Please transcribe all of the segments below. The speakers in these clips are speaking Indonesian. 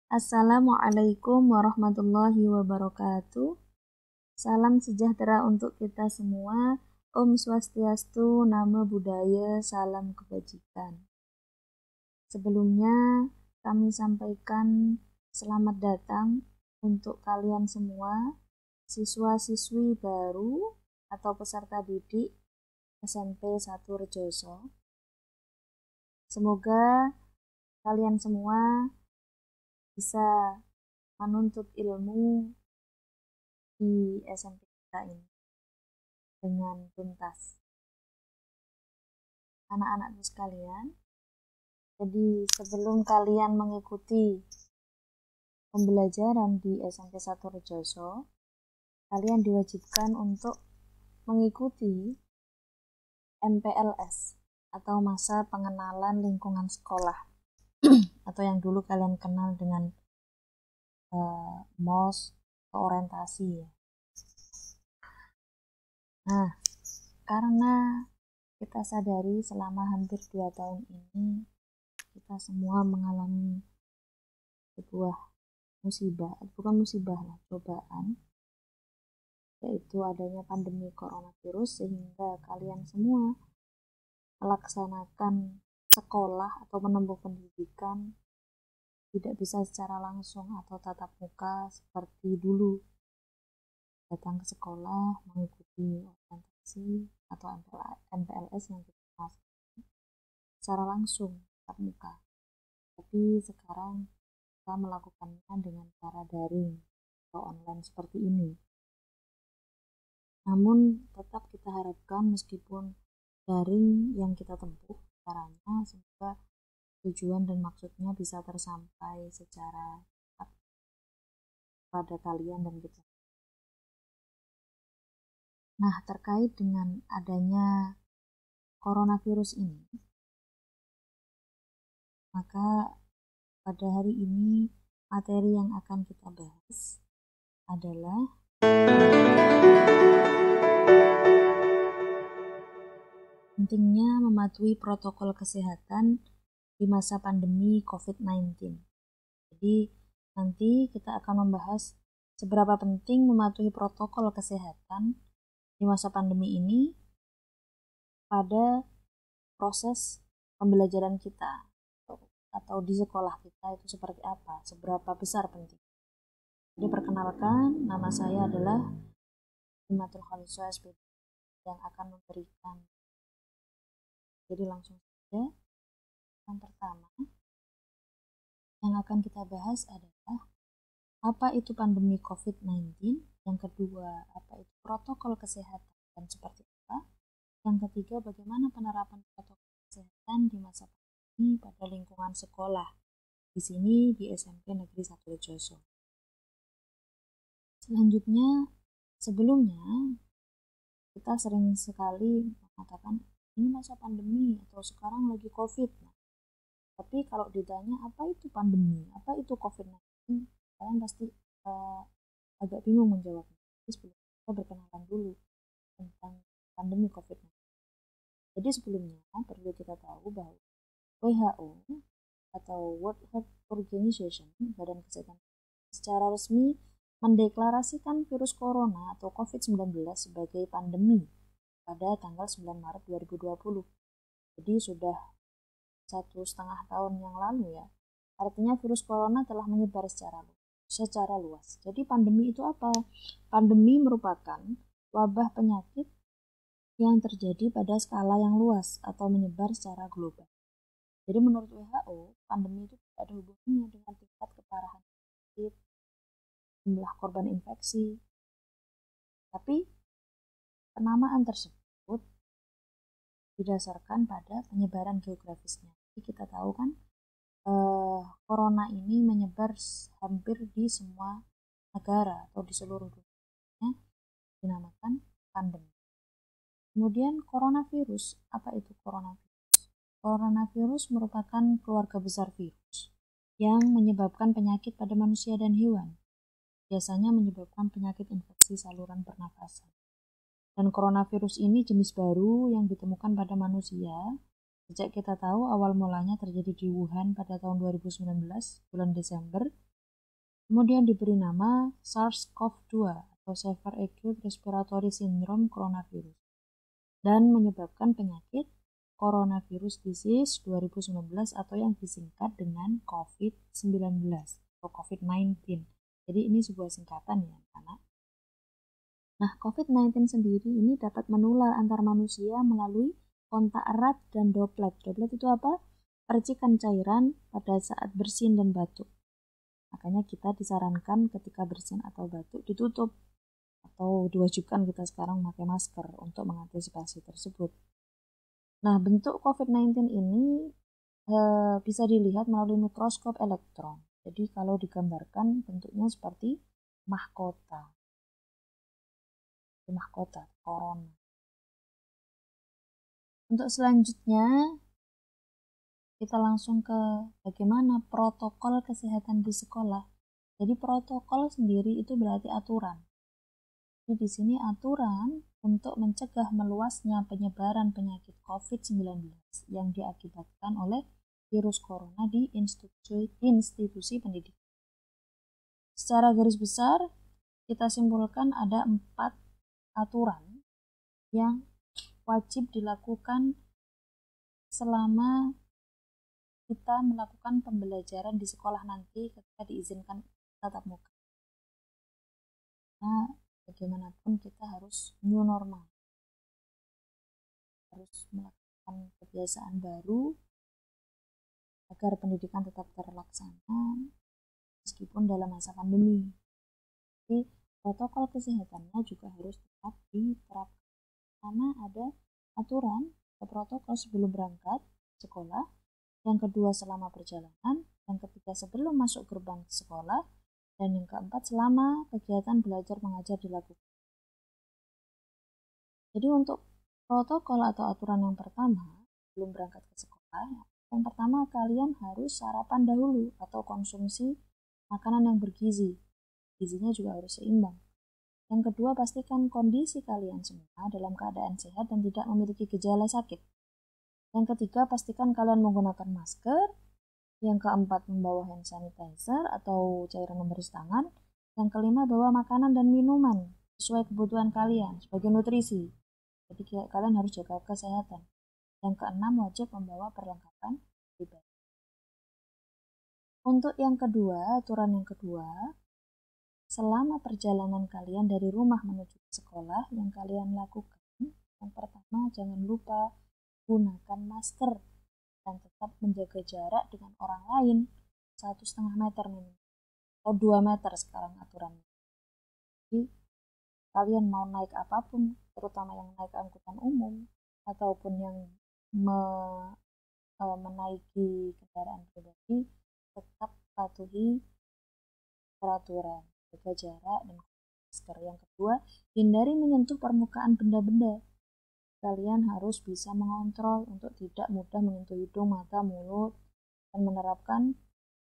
Assalamualaikum warahmatullahi wabarakatuh. Salam sejahtera untuk kita semua. Om Swastiastu, Namo Buddhaya, salam kebajikan. Sebelumnya kami sampaikan selamat datang untuk kalian semua, siswa-siswi baru atau peserta didik SMP 1 Rejoso. Semoga kalian semua bisa menuntut ilmu di SMP kita ini dengan tuntas. Anak-anakku sekalian, jadi sebelum kalian mengikuti pembelajaran di SMP 1 Rejoso, kalian diwajibkan untuk mengikuti MPLS atau masa pengenalan lingkungan sekolah atau yang dulu kalian kenal dengan MOS atau orientasi ya. Nah, karena kita sadari selama hampir 2 tahun ini kita semua mengalami sebuah musibah, bukan musibah lah, cobaan, yaitu adanya pandemi coronavirus, sehingga kalian semua melaksanakan sekolah atau menempuh pendidikan tidak bisa secara langsung atau tatap muka seperti dulu, datang ke sekolah mengikuti orientasi atau MPLS yang kita maksud secara langsung tatap muka. Tapi sekarang kita melakukannya dengan cara daring atau online seperti ini. Namun tetap kita harapkan meskipun daring yang kita tempuh caranya, semoga tujuan dan maksudnya bisa tersampai secara cepat pada kalian dan kita. Nah, terkait dengan adanya coronavirus ini, maka pada hari ini materi yang akan kita bahas adalah pentingnya mematuhi protokol kesehatan di masa pandemi COVID-19. Jadi nanti kita akan membahas seberapa penting mematuhi protokol kesehatan di masa pandemi ini pada proses pembelajaran kita atau di sekolah kita itu seperti apa, seberapa besar penting. Jadi perkenalkan, nama saya adalah Himatul Khaliso SPD yang akan memberikan. Jadi langsung saja. Yang pertama yang akan kita bahas adalah apa itu pandemi COVID-19, yang kedua apa itu protokol kesehatan dan seperti apa, yang ketiga bagaimana penerapan protokol kesehatan di masa pandemi pada lingkungan sekolah di sini di SMP Negeri 1 Rejoso. Selanjutnya, sebelumnya kita sering sekali mengatakan ini masa pandemi atau sekarang lagi COVID. Tapi kalau ditanya apa itu pandemi, apa itu COVID-19, kalian pasti agak bingung menjawabnya. Jadi sebelum kita berkenalan dulu tentang pandemi COVID-19. Jadi sebelumnya perlu kita tahu bahwa WHO atau World Health Organization, Badan Kesehatan, secara resmi mendeklarasikan virus corona atau COVID-19 sebagai pandemi pada tanggal 9 Maret 2020. Jadi sudah 1,5 tahun yang lalu ya. Artinya virus corona telah menyebar secara luas. Jadi pandemi itu apa? Pandemi merupakan wabah penyakit yang terjadi pada skala yang luas atau menyebar secara global. Jadi menurut WHO, pandemi itu tidak ada hubungannya dengan tingkat keparahan penyakit, jumlah korban infeksi. Tapi penamaan tersebut didasarkan pada penyebaran geografisnya. Jadi kita tahu kan corona ini menyebar hampir di semua negara atau di seluruh dunia, dinamakan pandemi. Kemudian coronavirus, apa itu coronavirus? Coronavirus merupakan keluarga besar virus yang menyebabkan penyakit pada manusia dan hewan. Biasanya menyebabkan penyakit infeksi saluran pernafasan. Dan coronavirus ini jenis baru yang ditemukan pada manusia Sejak kita tahu awal mulanya terjadi di Wuhan pada tahun 2019, bulan Desember, kemudian diberi nama SARS-CoV-2 atau Severe Acute Respiratory Syndrome Coronavirus dan menyebabkan penyakit Coronavirus Disease 2019 atau yang disingkat dengan COVID-19 atau COVID-19. Jadi ini sebuah singkatan ya, anak. Nah, COVID-19 sendiri ini dapat menular antar manusia melalui kontak erat dan droplet. Droplet itu apa? Percikan cairan pada saat bersin dan batuk. Makanya kita disarankan ketika bersin atau batuk ditutup atau diwajibkan kita sekarang memakai masker untuk mengantisipasi tersebut. Nah, bentuk COVID-19 ini bisa dilihat melalui mikroskop elektron. Jadi kalau digambarkan bentuknya seperti mahkota corona. Untuk selanjutnya kita langsung ke bagaimana protokol kesehatan di sekolah. Jadi protokol sendiri itu berarti aturan. Jadi di sini aturan untuk mencegah meluasnya penyebaran penyakit COVID-19 yang diakibatkan oleh virus corona di institusi pendidikan. Secara garis besar, kita simpulkan ada 4 aturan yang wajib dilakukan selama kita melakukan pembelajaran di sekolah nanti ketika diizinkan tatap muka. Nah, bagaimanapun kita harus new normal, harus melakukan kebiasaan baru agar pendidikan tetap terlaksana meskipun dalam masa pandemi. Jadi protokol kesehatannya juga harus tetap diterapkan. Pertama ada aturan atau protokol sebelum berangkat sekolah, yang kedua selama perjalanan, yang ketiga sebelum masuk gerbang sekolah, dan yang keempat selama kegiatan belajar mengajar dilakukan. Jadi untuk protokol atau aturan yang pertama sebelum berangkat ke sekolah, yang pertama kalian harus sarapan dahulu atau konsumsi makanan yang bergizi. Gizinya juga harus seimbang. Yang kedua, pastikan kondisi kalian semua dalam keadaan sehat dan tidak memiliki gejala sakit. Yang ketiga, pastikan kalian menggunakan masker. Yang keempat, membawa hand sanitizer atau cairan pembersih tangan. Yang kelima, bawa makanan dan minuman sesuai kebutuhan kalian sebagai nutrisi. Jadi kalian harus jaga kesehatan. Yang keenam, wajib membawa perlengkapan pribadi. Untuk yang kedua, aturan yang kedua, selama perjalanan kalian dari rumah menuju ke sekolah, yang kalian lakukan, yang pertama, jangan lupa gunakan masker dan tetap menjaga jarak dengan orang lain 1,5 meter minimal atau 2 meter sekarang aturannya. Jadi kalian mau naik apapun, terutama yang naik angkutan umum ataupun yang menaiki kendaraan pribadi, tetap patuhi peraturan, jaga jarak dan masker. Yang kedua, hindari menyentuh permukaan benda-benda. Kalian harus bisa mengontrol untuk tidak mudah menyentuh hidung, mata, mulut, dan menerapkan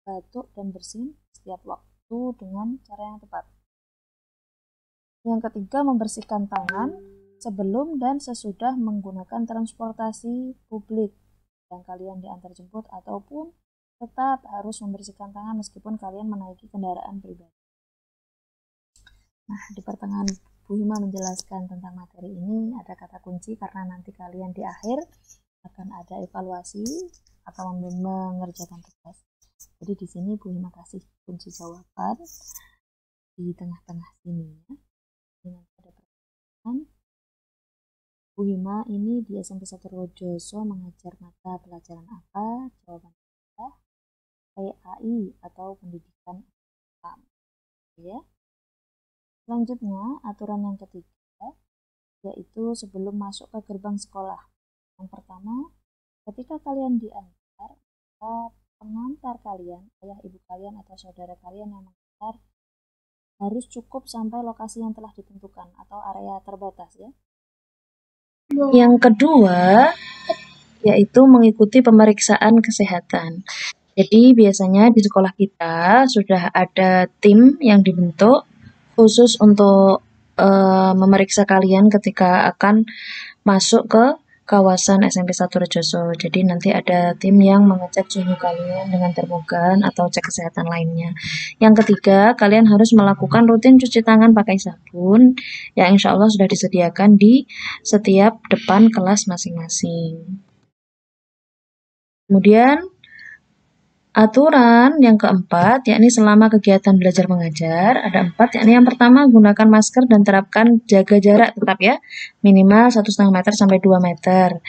batuk dan bersin setiap waktu dengan cara yang tepat. Yang ketiga, membersihkan tangan sebelum dan sesudah menggunakan transportasi publik yang kalian diantar jemput, ataupun tetap harus membersihkan tangan meskipun kalian menaiki kendaraan pribadi. Nah, di pertengahan Bu Hima menjelaskan tentang materi ini ada kata kunci karena nanti kalian di akhir akan ada evaluasi atau mengerjakan tugas. Jadi di sini Bu Hima kasih kunci jawaban di tengah-tengah sini ya. Ini ada pertanyaan. Bu Hima ini di SMP 1 Rejoso mengajar mata pelajaran apa? Jawaban adalah PAI atau pendidikan Islam. Ya. Selanjutnya, aturan yang ketiga, yaitu sebelum masuk ke gerbang sekolah. Yang pertama, ketika kalian diantar, maka pengantar kalian, ayah ibu kalian atau saudara kalian yang mengantar, harus cukup sampai lokasi yang telah ditentukan atau area terbatas ya. Yang kedua, yaitu mengikuti pemeriksaan kesehatan. Jadi biasanya di sekolah kita sudah ada tim yang dibentuk khusus untuk memeriksa kalian ketika akan masuk ke kawasan SMP 1 Rejoso. Jadi nanti ada tim yang mengecek suhu kalian dengan termogan atau cek kesehatan lainnya. Yang ketiga, kalian harus melakukan rutin cuci tangan pakai sabun yang insya Allah sudah disediakan di setiap depan kelas masing-masing. Kemudian aturan yang keempat, yakni selama kegiatan belajar mengajar, ada 4, yakni yang pertama, gunakan masker dan terapkan jaga jarak tetap ya, minimal 1,5 meter sampai 2 meter.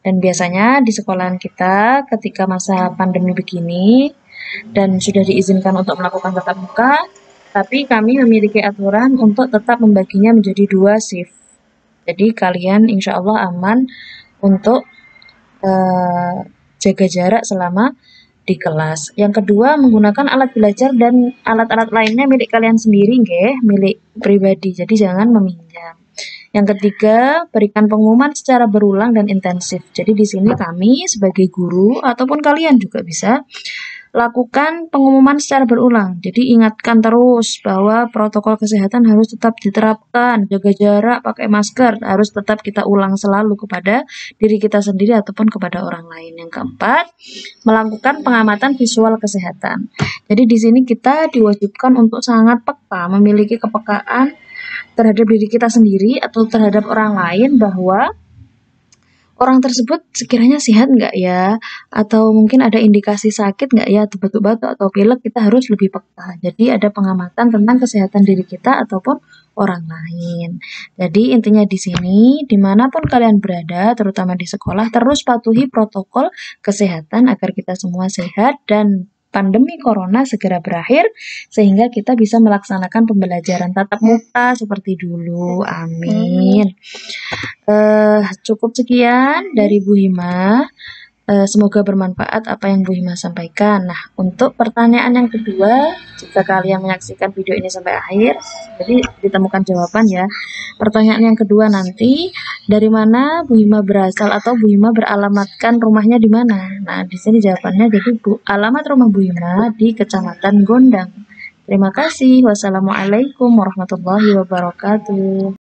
Dan biasanya di sekolahan kita ketika masa pandemi begini, dan sudah diizinkan untuk melakukan tatap muka, tapi kami memiliki aturan untuk tetap membaginya menjadi 2 shift. Jadi kalian insya Allah aman untuk jaga jarak selama di kelas. Yang kedua, menggunakan alat belajar dan alat-alat lainnya milik kalian sendiri, nggih, milik pribadi. Jadi jangan meminjam. Yang ketiga, berikan pengumuman secara berulang dan intensif. Jadi di sini kami sebagai guru ataupun kalian juga bisa lakukan pengumuman secara berulang. Jadi ingatkan terus bahwa protokol kesehatan harus tetap diterapkan, jaga jarak, pakai masker, harus tetap kita ulang selalu kepada diri kita sendiri ataupun kepada orang lain. Yang keempat, melakukan pengamatan visual kesehatan. Jadi di sini kita diwajibkan untuk sangat peka, memiliki kepekaan terhadap diri kita sendiri atau terhadap orang lain bahwa orang tersebut sekiranya sehat nggak ya, atau mungkin ada indikasi sakit nggak ya, atau batuk-batuk atau pilek, kita harus lebih peka. Jadi ada pengamatan tentang kesehatan diri kita ataupun orang lain. Jadi intinya di sini, dimanapun kalian berada, terutama di sekolah, terus patuhi protokol kesehatan agar kita semua sehat dan pandemi corona segera berakhir sehingga kita bisa melaksanakan pembelajaran tatap muka seperti dulu. Amin. Cukup sekian dari Bu Hima. Semoga bermanfaat apa yang Bu Hima sampaikan. Nah, untuk pertanyaan yang kedua, jika kalian menyaksikan video ini sampai akhir, jadi ditemukan jawaban ya. Pertanyaan yang kedua nanti, dari mana Bu Hima berasal atau Bu Hima beralamatkan rumahnya di mana? Nah, di sini jawabannya jadi alamat rumah Bu Hima di Kecamatan Gondang. Terima kasih. Wassalamualaikum warahmatullahi wabarakatuh.